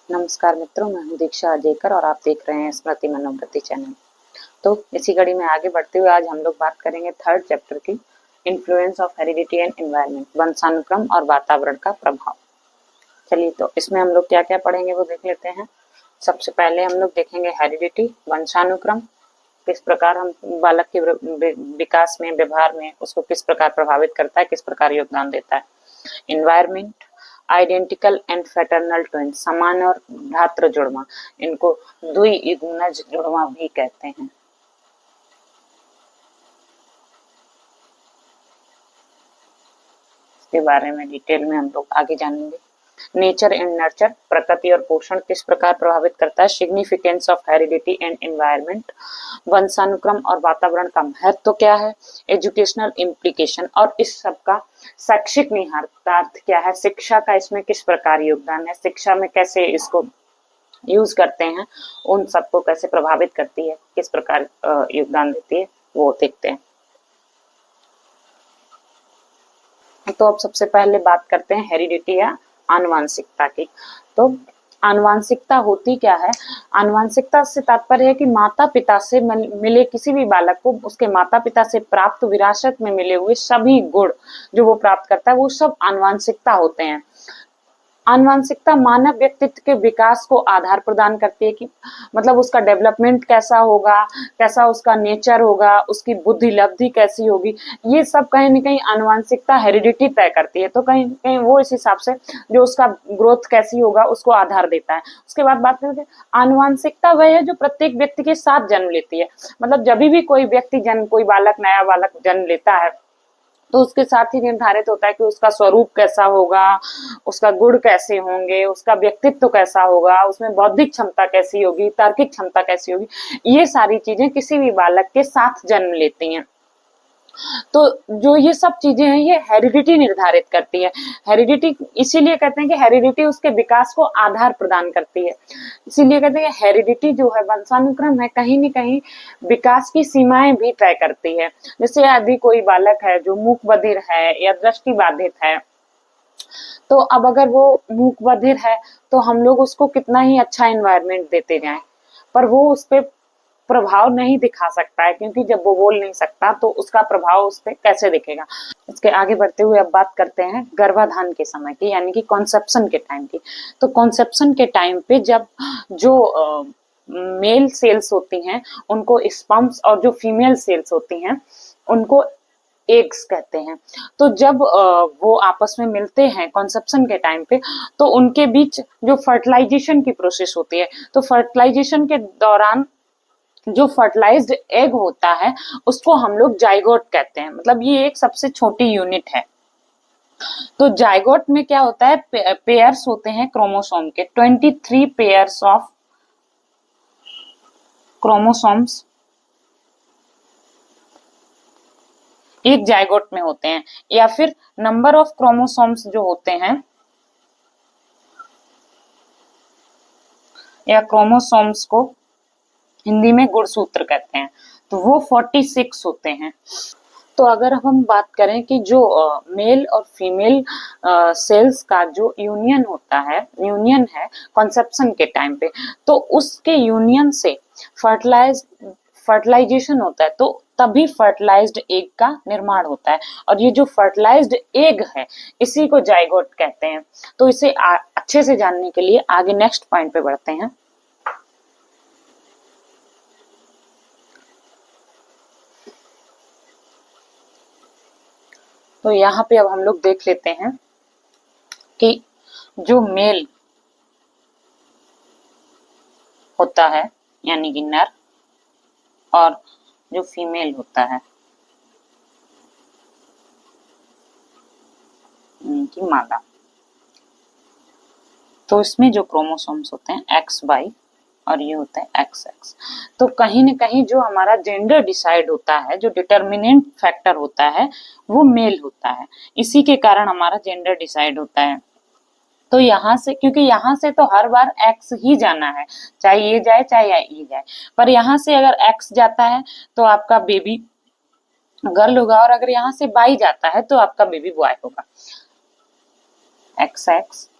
नमस्कार मित्रों, मैं हूं दीक्षा अजयकर और आप देख रहे हैं स्मृति मनोवृत्ति चैनल। तो इसी कड़ी में आगे बढ़ते हुए आज हम लोग बात करेंगे थर्ड चैप्टर की influence of heredity and environment, वंशानुक्रम और वातावरण का प्रभाव। चलिए, तो इसमें हम लोग क्या क्या पढ़ेंगे वो देख लेते हैं। सबसे पहले हम लोग देखेंगे हेरिडिटी, वंशानुक्रम, किस प्रकार हम बालक के विकास में, व्यवहार में उसको किस प्रकार प्रभावित करता है, किस प्रकार योगदान देता है। एनवायरमेंट, आइडेंटिकल एंड फैटर्नल ट्विंस, समान और भ्रातृ जुड़वा, इनको द्विइग्नज जुड़वा भी कहते हैं। इसके बारे में डिटेल में हम लोग आगे जानेंगे। नेचर एंड नर्चर, प्रकृति और पोषण किस प्रकार प्रभावित करता है। Significance of heredity and environment, वंशानुक्रम और वातावरण का महत्व क्या है। एजुकेशनल इम्प्लीकेशन, और इस सब का शैक्षिक निहितार्थ क्या है। शिक्षा का इसमें किस प्रकार योगदान है, शिक्षा में कैसे इसको यूज करते हैं, उन सबको कैसे प्रभावित करती है, किस प्रकार योगदान देती है, वो देखते हैं। तो अब सबसे पहले बात करते हैं हेरिडिटी या आनुवांशिकता की। तो आनुवांशिकता होती क्या है। आनुवांशिकता से तात्पर्य है कि माता पिता से मिले किसी भी बालक को उसके माता पिता से प्राप्त विरासत में मिले हुए सभी गुण जो वो प्राप्त करता है वो सब आनुवांशिकता होते हैं। आनुवांशिकता मानव व्यक्तित्व के विकास को आधार प्रदान करती है कि मतलब उसका डेवलपमेंट कैसा होगा, कैसा उसका नेचर होगा, उसकी बुद्धि लब्धि कैसी होगी, ये सब कहीं ना कहीं आनुवांशिकता हेरिडिटी तय करती है। तो कहीं कहीं वो इस हिसाब से जो उसका ग्रोथ कैसी होगा उसको आधार देता है। उसके बाद बात करते हैं आनुवांशिकता, वह है जो प्रत्येक व्यक्ति के साथ जन्म लेती है। मतलब जब भी कोई व्यक्ति जन्म, कोई बालक, नया बालक जन्म लेता है तो उसके साथ ही निर्धारित होता है कि उसका स्वरूप कैसा होगा, उसका गुण कैसे होंगे, उसका व्यक्तित्व कैसा होगा, उसमें बौद्धिक क्षमता कैसी होगी, तार्किक क्षमता कैसी होगी। ये सारी चीजें किसी भी बालक के साथ जन्म लेती हैं। तो जो ये सब चीजें हैं ये हेरिडिटी निर्धारित करती है। हेरिडिटी इसीलिए कहते हैं कि हेरिडिटी उसके विकास को आधार प्रदान करती है। इसीलिए कहते हैं हेरिडिटी जो है, वंशानुक्रम है, कहीं न कहीं विकास की सीमाएं भी तय करती है। जैसे यदि कोई बालक है जो मूक बधिर है या दृष्टि बाधित है, तो अब अगर वो मूक बधिर है तो हम लोग उसको कितना ही अच्छा एनवायरनमेंट देते जाएं, पर वो उस पर प्रभाव नहीं दिखा सकता है, क्योंकि जब वो बोल नहीं सकता तो उसका प्रभाव उस पर कैसे दिखेगा। इसके आगे बढ़ते हुए अब बात करते हैं गर्भाधान के समय की, यानी कि कॉन्सेप्शन के टाइम की। तो कॉन्सेप्शन के टाइम पे जब जो मेल सेल्स होती हैं उनको स्पर्म्स और जो फीमेल सेल्स होती हैं उनको एग्स कहते हैं। तो जब वो आपस में मिलते हैं कॉन्सेप्शन के टाइम पे, तो उनके बीच जो फर्टिलाइजेशन की प्रोसेस होती है, तो फर्टिलाइजेशन के दौरान जो फर्टिलाइज्ड एग होता है उसको हम लोग जाइगोट कहते हैं। मतलब ये एक सबसे छोटी यूनिट है। तो जाइगोट में क्या होता है, पेयर्स होते हैं क्रोमोसोम के, 23 पेयर्स ऑफ क्रोमोसोम्स एक जाइगोट में होते हैं। या फिर नंबर ऑफ क्रोमोसोम्स जो होते हैं, या क्रोमोसोम्स को हिंदी में गुणसूत्र कहते हैं, तो वो 46 होते हैं। तो अगर हम बात करें कि जो मेल और फीमेल सेल्स का जो यूनियन होता है, यूनियन है कॉन्सेप्शन के टाइम पे, तो उसके यूनियन से फर्टिलाइजेशन होता है, तो तभी फर्टिलाइज्ड एग का निर्माण होता है। और ये जो फर्टिलाइज्ड एग है इसी को जाइगोट कहते हैं। तो इसे अच्छे से जानने के लिए आगे नेक्स्ट पॉइंट पे बढ़ते हैं। तो यहाँ पे अब हम लोग देख लेते हैं कि जो मेल होता है यानी कि नर, और जो फीमेल होता है यानी कि मादा, तो इसमें जो क्रोमोसोम्स होते हैं एक्स वाई और ये होता है एक्स एक्स। तो कहीं ना कहीं जो हमारा जेंडर डिसाइड होता है, जो डिटर्मिनेंट फैक्टर होता है वो मेल होता है। इसी के कारण हमारा जेंडर डिसाइड होता है। तो यहाँ से, क्योंकि यहाँ से तो हर बार एक्स ही जाना है, चाहे ये जाए चाहे ये जाए, पर यहाँ से अगर एक्स जाता है तो आपका बेबी गर्ल होगा, और अगर यहाँ से वाई जाता है तो आपका बेबी बॉय होगा। एक्स एक्स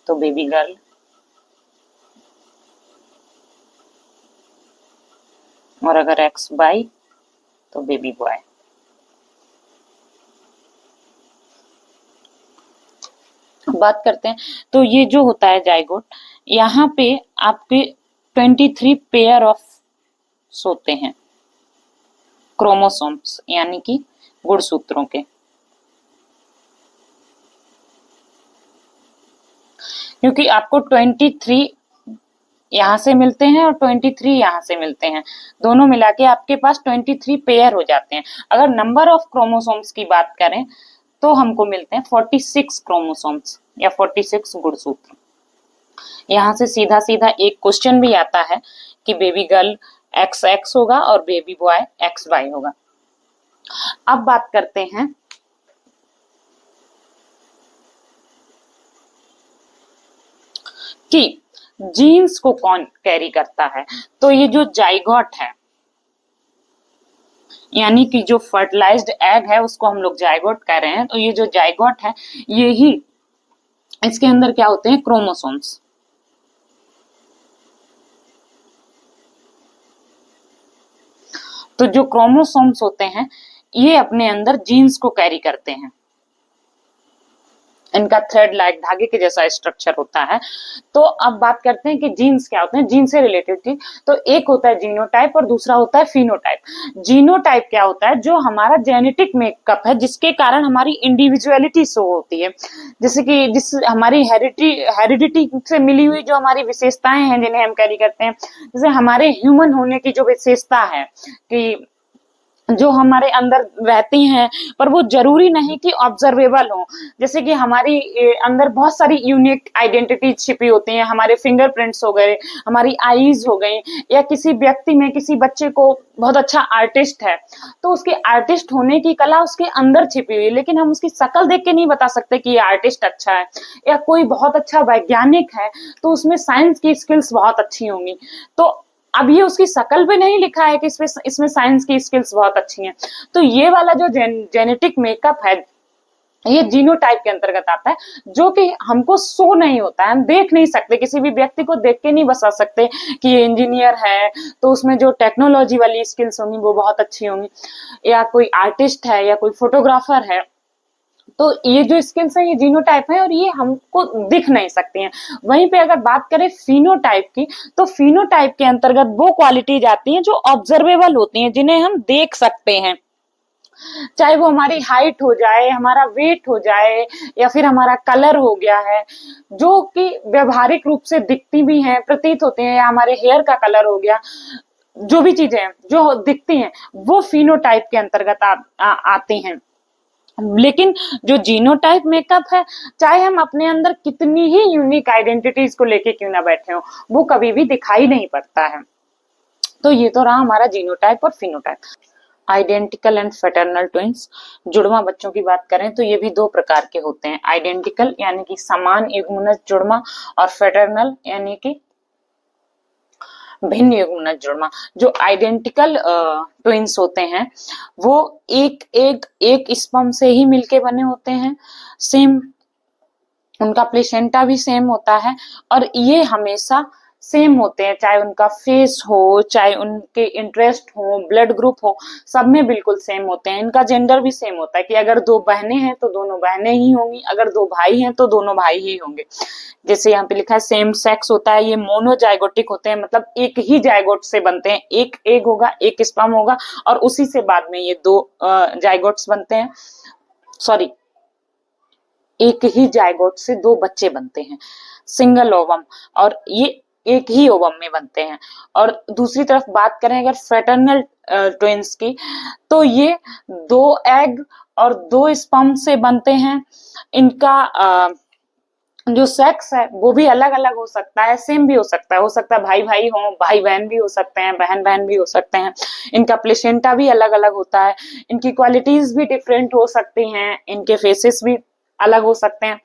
तो बेबी गर्ल, और अगर एक्स वाई तो बेबी बॉय। बात करते हैं तो ये जो होता है जाइगोट, यहाँ पे आपके 23 पेयर ऑफ होते हैं क्रोमोसोम्स, यानी कि गुणसूत्रों के। क्योंकि आपको 23 यहाँ से मिलते हैं और 23 यहाँ से मिलते हैं, दोनों मिला के आपके पास 23 पेयर हो जाते हैं। अगर नंबर ऑफ क्रोमोसोम्स की बात करें तो हमको मिलते हैं 46 क्रोमोसोम्स या 46 गुणसूत्र। यहाँ से सीधा सीधा एक क्वेश्चन भी आता है कि बेबी गर्ल XX होगा और बेबी बॉय XY होगा। अब बात करते हैं कि जीन्स को कौन कैरी करता है। तो ये जो जाइगोट है, यानी कि जो फर्टिलाइज्ड एग है उसको हम लोग जाइगोट कह रहे हैं। तो ये जो जाइगोट है, ये ही इसके अंदर क्या होते हैं, क्रोमोसोम्स। तो जो क्रोमोसोम्स होते हैं ये अपने अंदर जीन्स को कैरी करते हैं। इनका थ्रेड लाइक धागे के जैसा स्ट्रक्चर होता है। तो अब बात करते हैं कि जीन्स क्या होते हैं, जीन से रिलेटेड थी। तो एक होता है जीनोटाइप और दूसरा होता है फिनोटाइप। जीनोटाइप क्या होता है, जो हमारा जेनेटिक मेकअप है जिसके कारण हमारी इंडिविजुअलिटी शो होती है, जैसे कि जिस हमारी हेरिडिटी से मिली हुई जो हमारी विशेषताएं हैं जिन्हें हम कैरी करते हैं। जैसे हमारे ह्यूमन होने की जो विशेषता है कि जो हमारे अंदर रहती हैं, पर वो जरूरी नहीं कि ऑब्जर्वेबल हो। जैसे कि हमारी अंदर बहुत सारी यूनिक आइडेंटिटी छिपी होती हैं, हमारे फिंगरप्रिंट्स हो गए, हमारी आईज हो गई, या किसी व्यक्ति में किसी बच्चे को बहुत अच्छा आर्टिस्ट है तो उसके आर्टिस्ट होने की कला उसके अंदर छिपी हुई है, लेकिन हम उसकी शक्ल देख के नहीं बता सकते कि ये आर्टिस्ट अच्छा है। या कोई बहुत अच्छा वैज्ञानिक है तो उसमें साइंस की स्किल्स बहुत अच्छी होंगी, तो अब ये उसकी शकल पे नहीं लिखा है कि इसमें साइंस की स्किल्स बहुत अच्छी हैं। तो ये वाला जो जेनेटिक मेकअप है ये जीनोटाइप के अंतर्गत आता है, जो कि हमको शो नहीं होता है, हम देख नहीं सकते, किसी भी व्यक्ति को देख के नहीं बता सकते कि ये इंजीनियर है तो उसमें जो टेक्नोलॉजी वाली स्किल्स होंगी वो बहुत अच्छी होंगी, या कोई आर्टिस्ट है या कोई फोटोग्राफर है। तो ये जो स्किल्स हैं ये जीनोटाइप है और ये हमको दिख नहीं सकती हैं। वहीं पे अगर बात करें फिनोटाइप की, तो फिनोटाइप के अंतर्गत वो क्वालिटीज आती हैं जो ऑब्जर्वेबल होती हैं, जिन्हें हम देख सकते हैं, चाहे वो हमारी हाइट हो जाए, हमारा वेट हो जाए, या फिर हमारा कलर हो गया है, जो कि व्यवहारिक रूप से दिखती भी हैं, प्रतीत होती हैं, या हमारे हेयर का कलर हो गया, जो भी चीजें जो दिखती हैं वो फिनोटाइप के अंतर्गत आती हैं। लेकिन जो जीनोटाइप मेकअप है, चाहे हम अपने अंदर कितनी ही यूनिक आइडेंटिटीज को लेके क्यों ना बैठे हो, वो कभी भी दिखाई नहीं पड़ता है। तो ये तो रहा हमारा जीनोटाइप और phenotype. Identical and fraternal twins, जुड़वा बच्चों की बात करें तो ये भी दो प्रकार के होते हैं। आइडेंटिकल यानी कि समान युग्मनज जुड़वा, और फ्रेटर्नल यानी कि भिन्न युग्मनज जुड़वा। जो आइडेंटिकल ट्विंस होते हैं वो एक स्पर्म से ही मिलके बने होते हैं, सेम उनका प्लेसेंटा भी सेम होता है, और ये हमेशा सेम होते हैं, चाहे उनका फेस हो, चाहे उनके इंटरेस्ट हो, ब्लड ग्रुप हो, सब में बिल्कुल सेम होते हैं। इनका जेंडर भी सेम होता है कि अगर दो बहनें हैं तो दोनों बहनें ही होंगी, अगर दो भाई हैं तो दोनों भाई ही होंगे। जैसे यहाँ पे लिखा है सेम सेक्स होता है, ये मोनोजाइगोटिक होते हैं, मतलब एक ही जाइगोट से बनते हैं, एक एग होगा, एक स्पर्म होगा, और उसी से बाद में ये दो जाइगोट्स बनते हैं, सॉरी एक ही जाइगोट से दो बच्चे बनते हैं, सिंगल ओवम, और ये एक ही ओवम में बनते हैं। और दूसरी तरफ बात करें अगर फ्रेटर्नल ट्विंस की, तो ये दो एग और दो स्पर्म से बनते हैं। इनका जो सेक्स है वो भी अलग अलग हो सकता है, सेम भी हो सकता है भाई भाई हो, भाई बहन भी हो सकते हैं, बहन बहन भी हो सकते हैं। इनका प्लेसेंटा भी अलग अलग होता है, इनकी क्वालिटीज भी डिफरेंट हो सकती हैं, इनके फेसेस भी अलग हो सकते हैं।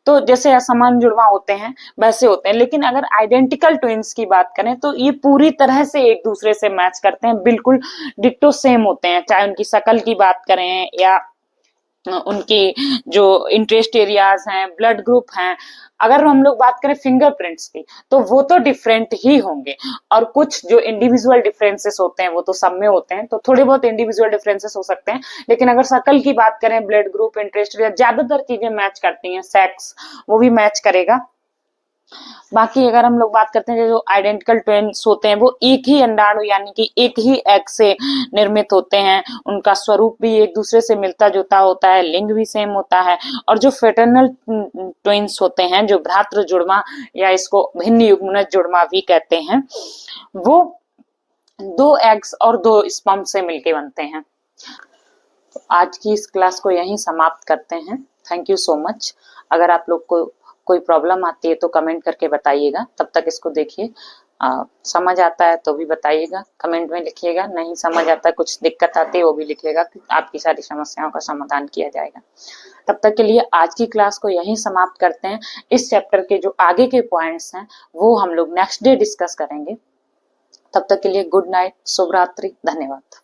तो जैसे असमान जुड़वा होते हैं वैसे होते हैं। लेकिन अगर आइडेंटिकल ट्विंस की बात करें तो ये पूरी तरह से एक दूसरे से मैच करते हैं, बिल्कुल डिट्टो सेम होते हैं, चाहे उनकी शक्ल की बात करें या उनके जो इंटरेस्ट एरियाज हैं, ब्लड ग्रुप हैं, अगर हम लोग बात करें फिंगरप्रिंट्स की तो वो तो डिफरेंट ही होंगे, और कुछ जो इंडिविजुअल डिफरेंसेस होते हैं वो तो सब में होते हैं, तो थोड़े बहुत इंडिविजुअल डिफरेंसेस हो सकते हैं, लेकिन अगर शकल की बात करें, ब्लड ग्रुप, इंटरेस्ट एरिया, ज्यादातर चीजें मैच करती हैं, सेक्स वो भी मैच करेगा। बाकी अगर हम लोग बात करते हैं जो आइडेंटिकल ट्विन्स होते हैं वो एक ही अंडाणु यानी कि एक ही एग से निर्मित होते हैं, उनका स्वरूप भी एक दूसरे से मिलता जुलता होता है, लिंग भी सेम होता है, और जो फेटर्नल ट्विन्स होते हैं, जो भ्रातृ जुड़वा या इसको भिन्न युग्मनज जुड़वा भी कहते हैं, वो 2 एग्स और 2 स्पर्म से मिलके बनते हैं। तो आज की इस क्लास को यहीं समाप्त करते हैं। Thank you so much. अगर आप लोग को कोई प्रॉब्लम आती है तो कमेंट करके बताइएगा, तब तक इसको देखिए। समझ आता है तो भी बताइएगा, कमेंट में लिखिएगा, नहीं समझ आता, कुछ दिक्कत आती है वो भी लिखिएगा, आपकी सारी समस्याओं का समाधान किया जाएगा। तब तक के लिए आज की क्लास को यहीं समाप्त करते हैं। इस चैप्टर के जो आगे के पॉइंट्स हैं वो हम लोग नेक्स्ट डे डिस्कस करेंगे। तब तक के लिए गुड नाइट, शुभ रात्रि, धन्यवाद।